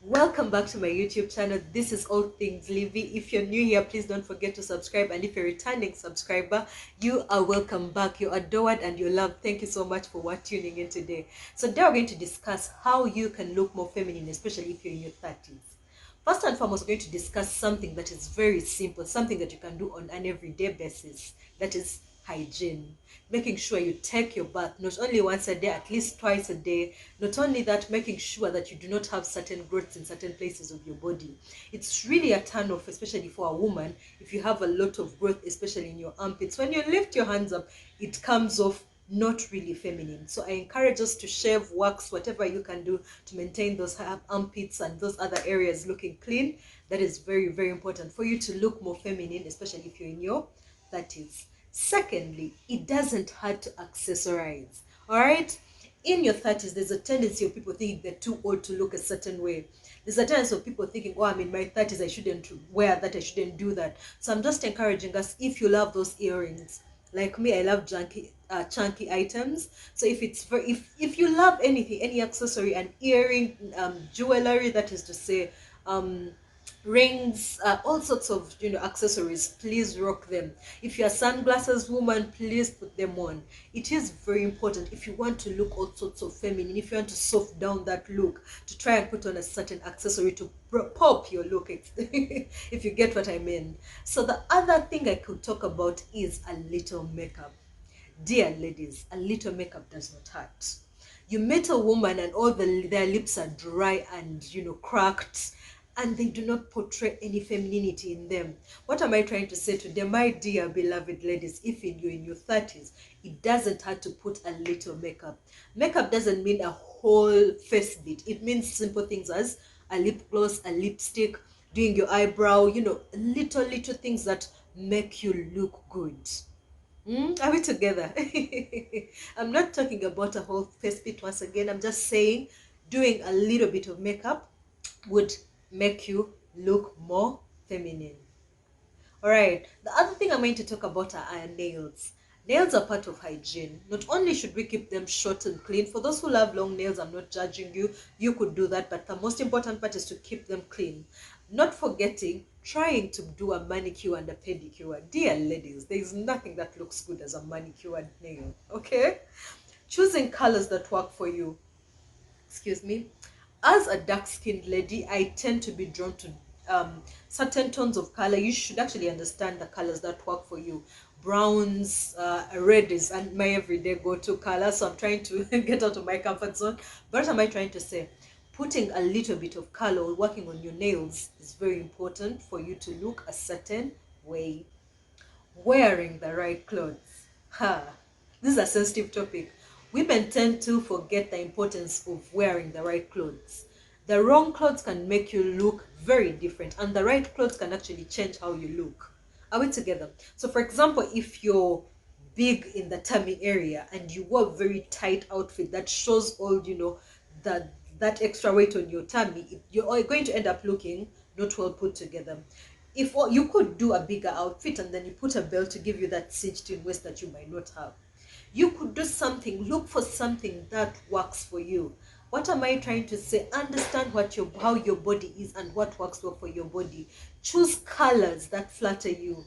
Welcome back to my YouTube channel. This is All Things Livy. If you're new here, please don't forget to subscribe. And if you're a returning subscriber, you are welcome back. You're adored and you're loved. Thank you so much for tuning in today. So today we're going to discuss how you can look more feminine, especially if you're in your 30s. First and foremost, we're going to discuss something that is very simple, something that you can do on an everyday basis. That is hygiene. Making sure you take your bath not only once a day, at least twice a day. Not only that, making sure that you do not have certain growths in certain places of your body. It's really a turn off, especially for a woman, if you have a lot of growth, especially in your armpits. When you lift your hands up, it comes off not really feminine. So I encourage us to shave, wax, whatever you can do to maintain those armpits and those other areas looking clean. That is very, very important for you to look more feminine, especially if you're in your 30s. Secondly, it doesn't hurt to accessorize. All right? In your 30s, there's a tendency of people thinking they're too old to look a certain way. There's a tendency of people thinking, oh, I'm in my 30s, I shouldn't wear that, I shouldn't do that. So I'm just encouraging us, if you love those earrings, like me, I love chunky items. So if you love anything, any accessory, an earring, jewelry, that is to say, um rings, all sorts of accessories, please rock them. If you're a sunglasses woman, please put them on. It is very important if you want to look all sorts of feminine, if you want to soft down that look, to try and put on a certain accessory to pop your look. If you get what I mean. So the other thing I could talk about is a little makeup. Dear ladies, a little makeup does not hurt. You meet a woman and their lips are dry and cracked, and they do not portray any femininity in them. What am I trying to say to them? My dear beloved ladies, if you're in your 30s, it doesn't hurt to put a little makeup. Makeup doesn't mean a whole face beat. It means simple things as a lip gloss, a lipstick, doing your eyebrow, little things that make you look good. Are we together? I'm not talking about a whole face bit once again. I'm just saying doing a little bit of makeup would make you look more feminine. All right. The other thing I'm going to talk about are nails. Nails are part of hygiene. Not only should we keep them short and clean, for those who love long nails, I'm not judging you. You could do that, but the most important part is to keep them clean. Not forgetting trying to do a manicure and a pedicure. Dear ladies, there is nothing that looks good as a manicured nail. Okay? Choosing colors that work for you. Excuse me. As a dark-skinned lady, I tend to be drawn to certain tones of color. You should actually understand the colors that work for you. Browns, red is and my everyday go-to color, so I'm trying to get out of my comfort zone. But what am I trying to say? Putting a little bit of color or working on your nails is very important for you to look a certain way. Wearing the right clothes. Ha! This is a sensitive topic. Women tend to forget the importance of wearing the right clothes. The wrong clothes can make you look very different, and the right clothes can actually change how you look. Are we together? So, for example, if you're big in the tummy area and you wear a very tight outfit that shows all, that extra weight on your tummy, you're going to end up looking not well put together. If you could do a bigger outfit and then you put a belt to give you that cinched in waist that you might not have. You could do something, look for something that works for you. What am I trying to say? Understand how your body is and what works well for your body. Choose colors that flatter you.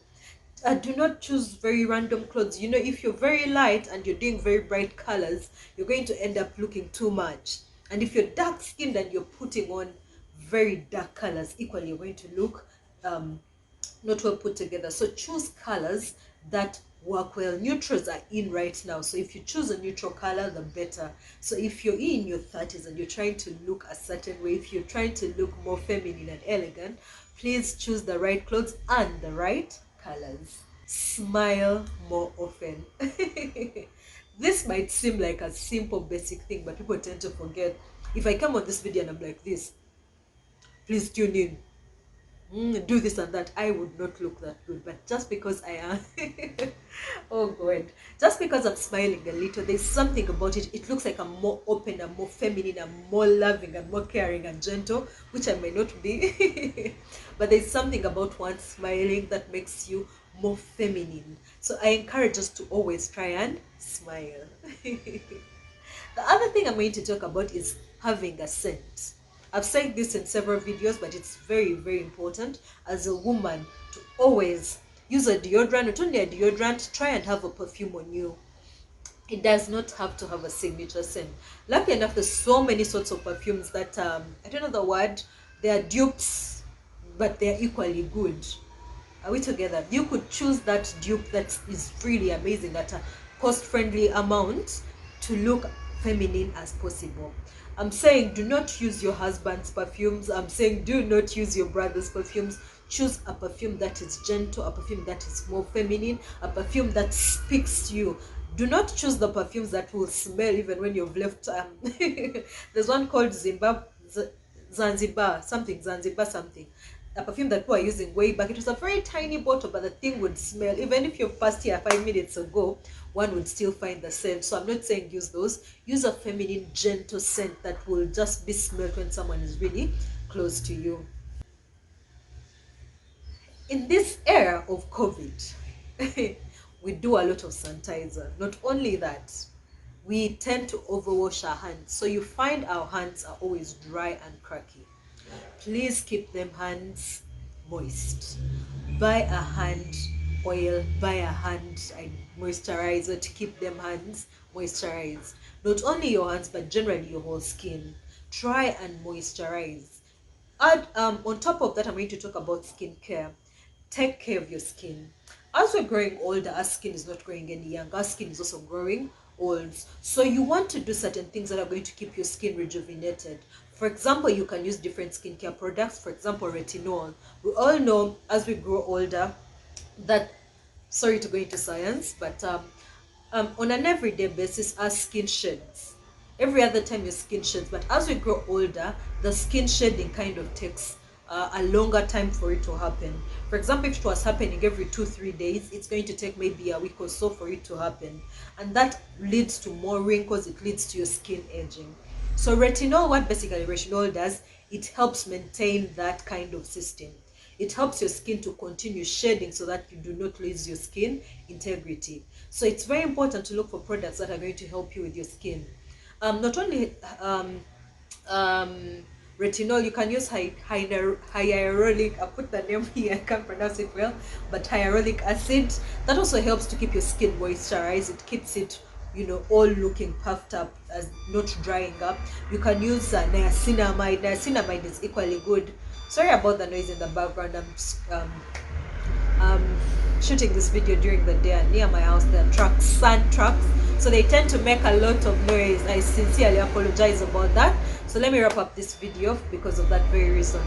Do not choose very random clothes. If you're very light and you're doing very bright colors, you're going to end up looking too much. And if you're dark skinned and you're putting on very dark colors, equally you're going to look not well put together. So choose colors that work well. Neutrals are in right now, so if you choose a neutral color, the better. So if you're in your 30s and you're trying to look a certain way, if you're trying to look more feminine and elegant, please choose the right clothes and the right colors. Smile more often. This might seem like a simple basic thing, but people tend to forget. If I come on this video and I'm like this, please tune in, do this and that, I would not look that good. But just because I am oh god, just because I'm smiling a little, there's something about it. It looks like I'm more open and more feminine and more loving and more caring and gentle, which I may not be. But there's something about one smiling that makes you more feminine. So I encourage us to always try and smile. The other thing I'm going to talk about is having a scent. I've said this in several videos, but it's very, very important as a woman to always use a deodorant. Not only a deodorant, try and have a perfume on you. It does not have to have a signature scent. Lucky enough, there's so many sorts of perfumes that I don't know the word. They are dupes, but they are equally good. Are we together? You could choose that dupe that is really amazing at a cost-friendly amount to look feminine as possible. I'm saying do not use your husband's perfumes. I'm saying do not use your brother's perfumes. Choose a perfume that is gentle, a perfume that is more feminine, a perfume that speaks to you. Do not choose the perfumes that will smell even when you've left. There's one called Zanzibar something, a perfume that we were using way back. It was a very tiny bottle, but the thing would smell. Even if you passed here 5 minutes ago, one would still find the scent. So I'm not saying use those. Use a feminine, gentle scent that will just be smelled when someone is really close to you. In this era of COVID, we do a lot of sanitizer. Not only that, we tend to overwash our hands. So you find our hands are always dry and cracky. Please keep them hands moist. Buy a hand oil, buy a hand moisturizer to keep them hands moisturized. Not only your hands, but generally your whole skin. Try and moisturize. Add on top of that, I'm going to talk about skincare. Take care of your skin. As we're growing older, our skin is not growing any younger. Our skin is also growing old. So you want to do certain things that are going to keep your skin rejuvenated. For example, you can use different skincare products. For example, retinol. We all know as we grow older that, sorry to go into science, but on an everyday basis, our skin sheds. Every other time your skin sheds, but as we grow older, the skin shedding kind of takes a longer time for it to happen. For example, if it was happening every 2-3 days, it's going to take maybe a week or so for it to happen, and that leads to more wrinkles. It leads to your skin aging. So retinol, what basically retinol does, it helps maintain that kind of system. It helps your skin to continue shedding so that you do not lose your skin integrity. So it's very important to look for products that are going to help you with your skin. Not only retinol, you can use hyaluronic, I put the name here, I can't pronounce it well, but hyaluronic acid. That also helps to keep your skin moisturized. It keeps it, all looking puffed up, as not drying up. You can use niacinamide. Niacinamide is equally good. Sorry about the noise in the background. I'm shooting this video during the day, and near my house there are trucks, sand trucks, so they tend to make a lot of noise. I sincerely apologize about that. So let me wrap up this video because of that very reason.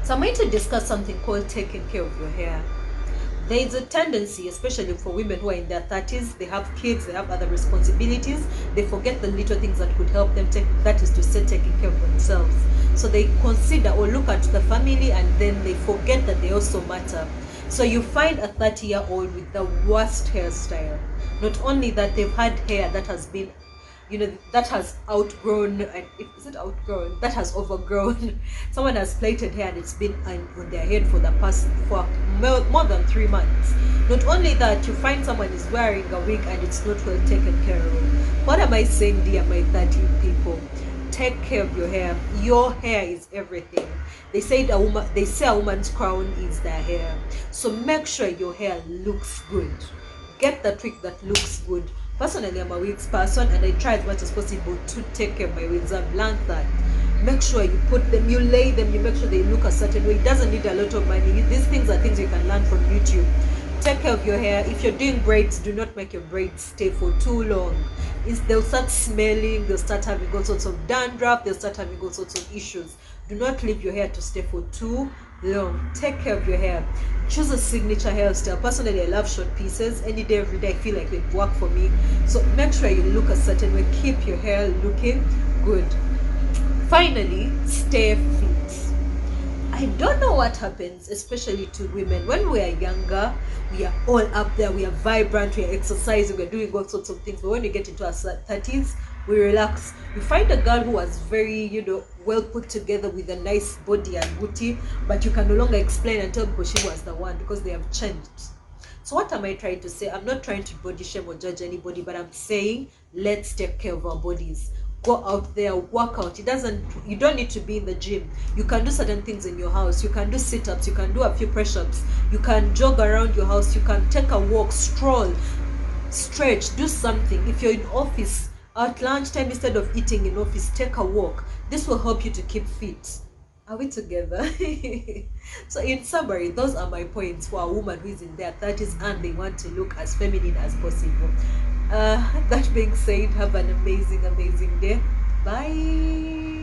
So I'm going to discuss something called taking care of your hair. There is a tendency, especially for women who are in their 30s, they have kids, they have other responsibilities, they forget the little things that could help them, that is to say, taking care of themselves. So they consider or look at the family, and then they forget that they also matter. So you find a 30-year-old with the worst hairstyle. Not only that, they've had hair that has been, that has outgrown, and is it outgrown? That has overgrown. Someone has plaited hair and it's been on their head for more than 3 months. Not only that, you find someone is wearing a wig and it's not well taken care of. What am I saying, dear my 30 people? Take care of your hair. Your hair is everything. They say a woman's crown is their hair. So make sure your hair looks good. Get the trick that looks good. Personally, I'm a wigs person, and I try as much as possible to take care of my wigs. I've learned that. Make sure you put them, you lay them, you make sure they look a certain way. It doesn't need a lot of money. These things are things you can learn from YouTube. Take care of your hair. If you're doing braids, do not make your braids stay for too long. They'll start smelling, they'll start having all sorts of dandruff, they'll start having all sorts of issues. Do not leave your hair to stay for too long. Take care of your hair. Choose a signature hairstyle. Personally, I love short pieces. Any day, every day, I feel like it work for me. So make sure you look a certain way. Keep your hair looking good. Finally, stay fit. I don't know what happens, especially to women. When we are younger, we are all up there, we are vibrant, we are exercising, we are doing all sorts of things. But when we get into our 30s, we relax. You find a girl who was very, well put together with a nice body and booty, but you can no longer explain and tell people she was the one because they have changed. So what am I trying to say? I'm not trying to body shame or judge anybody, but I'm saying let's take care of our bodies. Go out there, work out. You don't need to be in the gym. You can do certain things in your house. You can do sit-ups, you can do a few press-ups, you can jog around your house, you can take a walk, stroll, stretch, do something. If you're in office, at lunchtime, instead of eating in office, take a walk. This will help you to keep fit. Are we together? So in summary, those are my points for a woman who is in their 30s and they want to look as feminine as possible. That being said, have an amazing day. Bye.